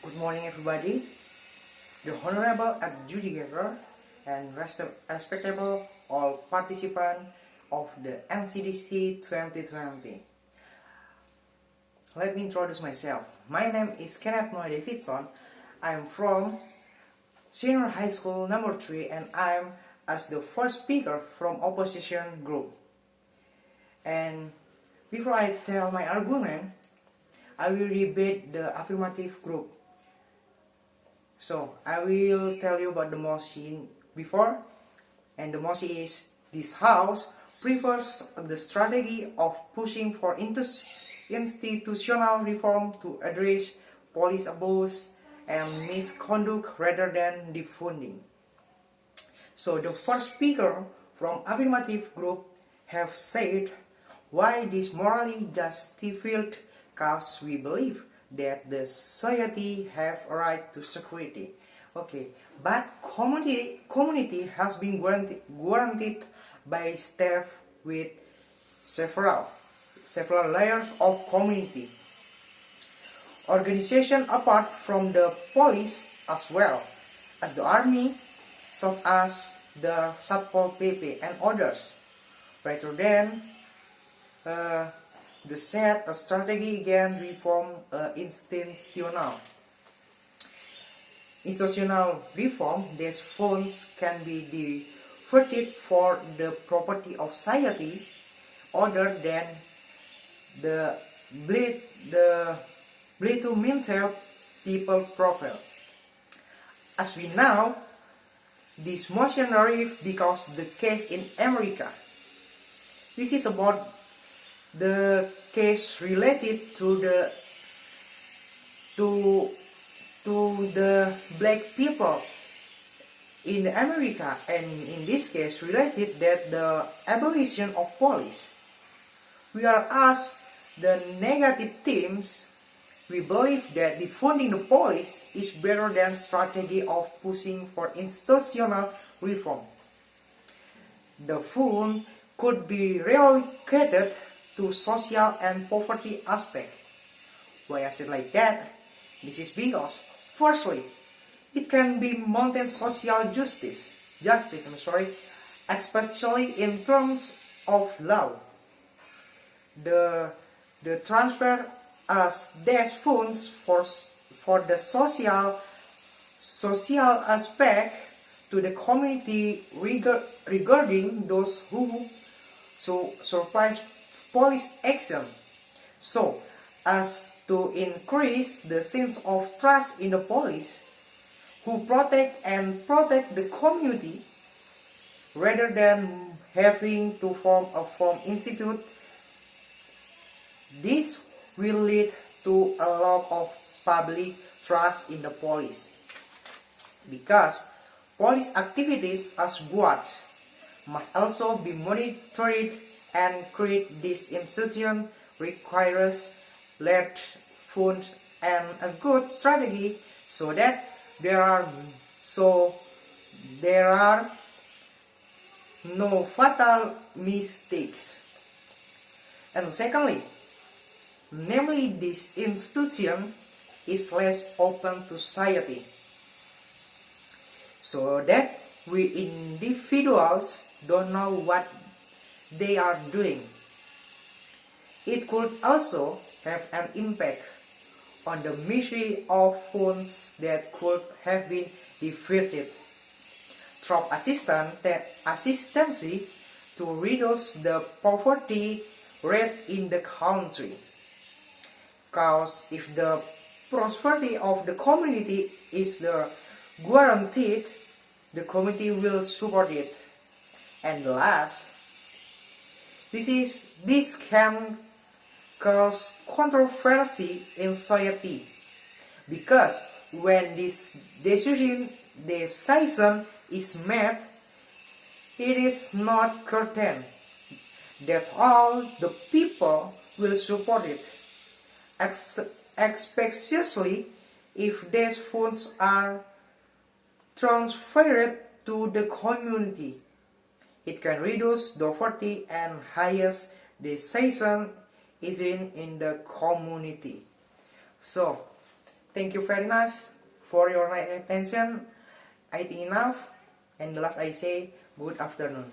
Good morning, everybody. The honorable adjudicator and respectable all participants of the Nsdc 2020. Let me introduce myself. My name is Kenneth Noy Davidson. I'm from Senior High School number 3 and I'm as the first speaker from opposition group. And before I tell my argument, I will debate the affirmative group. So I will tell you about the Mosi before, and the Mosi is this house prefers the strategy of pushing for institutional reform to address police abuse and misconduct rather than defunding. So the first speaker from affirmative group have said why this morally justified cause we believe that the society have a right to security. Okay, but community has been guaranteed by staff with several layers of community. Organization apart from the police as well as the army, such as the Satpol PP and others, rather than the set a strategy against reform institutional reform. These funds can be diverted for the property of society other than the to maintain people profile. As we know, this motion arrived because the case in America. This is about the case related to the black people in America, and in this case related that the abolition of police. We are asked the negative themes. We believe that defunding the police is better than strategy of pushing for institutional reform. The fund could be reallocated to social and poverty aspect. Why I said like that? This is because, firstly, it can be mountain social justice, especially in terms of law. The transfer as these funds for the social aspect to the community regarding those who surprise police action, so as to increase the sense of trust in the police who protect the community rather than having to form a institute. This will lead to a lot of public trust in the police, because police activities as guard must also be monitored, and create this institution requires large funds and a good strategy so that there are no fatal mistakes. And secondly, namely, this institution is less open to society, so that we individuals don't know what they are doing. It could also have an impact on the mystery of funds that could have been diverted through assistance to reduce the poverty rate in the country. Because if the prosperity of the community is guaranteed, the community will support it. And last, this can cause controversy in society, because when this decision is made, it is not certain that all the people will support it, especially if these funds are transferred to the community. It can reduce poverty and highest decision is in the community. So Thank you very much for your attention. I think enough. And the last I say, good afternoon.